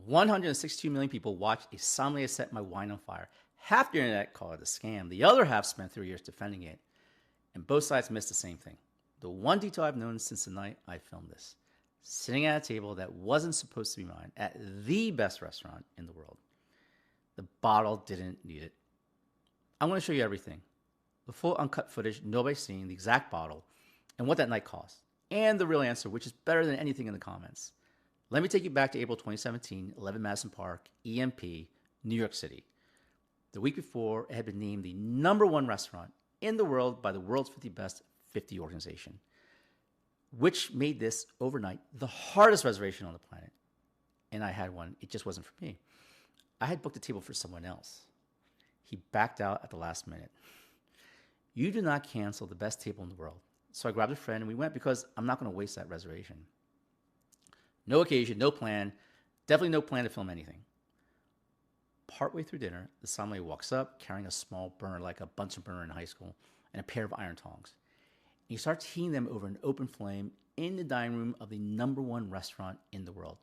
162 million people watched a sommelier set my wine on fire. Half the internet called it a scam. The other half spent 3 years defending it. And both sides missed the same thing. The one detail I've known since the night I filmed this. Sitting at a table that wasn't supposed to be mine at the best restaurant in the world. The bottle didn't need it. I'm going to show you everything. The full uncut footage, nobody's seen, the exact bottle, and what that night cost. And the real answer, which is better than anything in the comments. Let me take you back to April 2017, 11 Madison Park, EMP, New York City. The week before, it had been named the #1 restaurant in the world by the World's 50 Best 50 organization, which made this overnight the hardest reservation on the planet. And I had one. It just wasn't for me. I had booked a table for someone else. He backed out at the last minute. You do not cancel the best table in the world. So I grabbed a friend and we went because I'm not going to waste that reservation. No occasion, no plan, definitely no plan to film anything. Partway through dinner, the sommelier walks up carrying a small burner like a Bunsen burner in high school and a pair of iron tongs. And he starts heating them over an open flame in the dining room of the #1 restaurant in the world.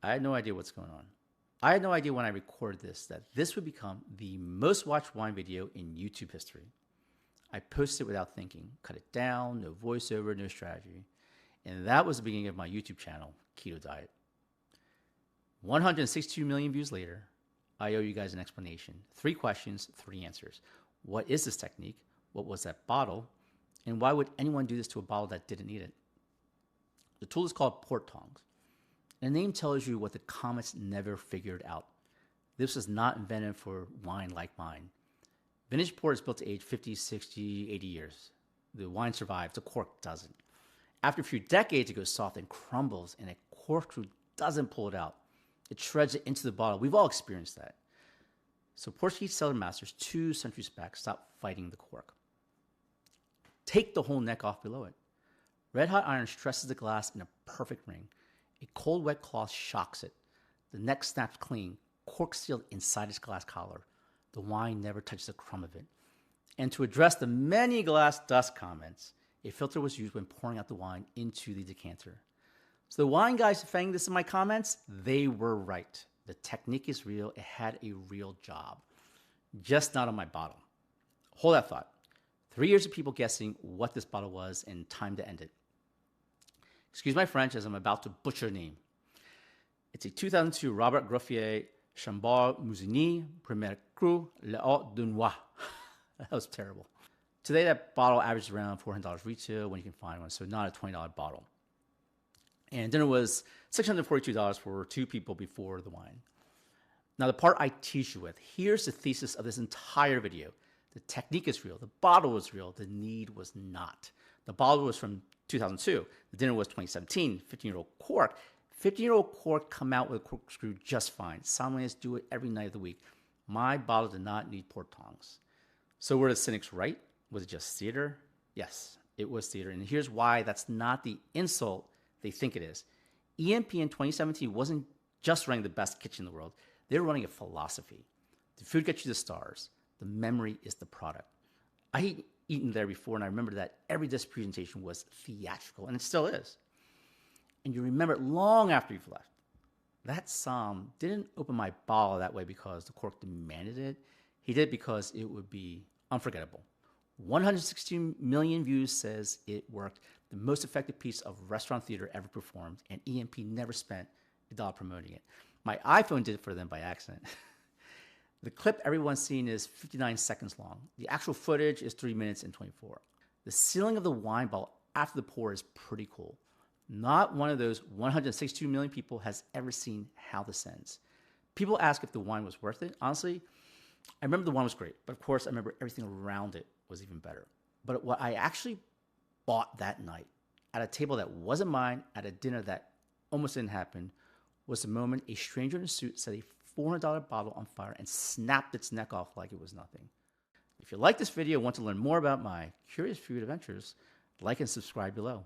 I had no idea what's going on. I had no idea when I recorded this that this would become the most watched wine video in YouTube history. I posted it without thinking, cut it down, no voiceover, no strategy. And that was the beginning of my YouTube channel, Keto Diet. 162 million views later, I owe you guys an explanation. 3 questions, 3 answers. What is this technique? What was that bottle? And why would anyone do this to a bottle that didn't need it? The tool is called port tongs. And the name tells you what the comments never figured out. This was not invented for wine like mine. Vintage port is built to age 50, 60, 80 years. The wine survives, the cork doesn't. After a few decades, it goes soft and crumbles, and a corkscrew doesn't pull it out. It shreds it into the bottle. We've all experienced that. So Portuguese cellar masters 2 centuries back stopped fighting the cork. Take the whole neck off below it. Red hot iron stresses the glass in a perfect ring. A cold wet cloth shocks it. The neck snaps clean, cork sealed inside its glass collar. The wine never touches a crumb of it. And to address the many glass dust comments, a filter was used when pouring out the wine into the decanter. So the wine guys defending this in my comments, they were right. The technique is real. It had a real job. Just not on my bottle. Hold that thought. 3 years of people guessing what this bottle was and time to end it. Excuse my French as I'm about to butcher the name. It's a 2002 Robert Groffier Chambord Musigny Premier Cru Le Haut de Noix. That was terrible. Today, that bottle averages around $400 retail when you can find one, so not a $20 bottle. And dinner was $642 for 2 people before the wine. Now, the part I tease you with, here's the thesis of this entire video. The technique is real. The bottle was real. The need was not. The bottle was from 2002. The dinner was 2017. 15-year-old cork. 15-year-old cork come out with a corkscrew just fine. Sommeliers do it every night of the week. My bottle did not need port tongs. So were the cynics right? Was it just theater? Yes, it was theater. And here's why that's not the insult they think it is. EMP in 2017 wasn't just running the best kitchen in the world. They were running a philosophy. The food gets you the stars. The memory is the product. I had eaten there before, and I remember that every dish presentation was theatrical, and it still is. And you remember it long after you've left. That somm didn't open my bottle that way because the cork demanded it. He did it because it would be unforgettable. 160 million views says it worked. The most effective piece of restaurant theater ever performed, and EMP never spent $1 promoting it. My iPhone did it for them by accident. The clip everyone's seen is 59 seconds long. The actual footage is 3 minutes and 24. The sealing of the wine bottle after the pour is pretty cool. Not one of those 162 million people has ever seen how this ends. People ask if the wine was worth it. Honestly, I remember the wine was great, but of course I remember everything around it was even better. But what I actually bought that night at a table that wasn't mine, at a dinner that almost didn't happen, was the moment a stranger in a suit set a $400 bottle on fire and snapped its neck off like it was nothing. If you like this video and want to learn more about my curious food adventures, like and subscribe below.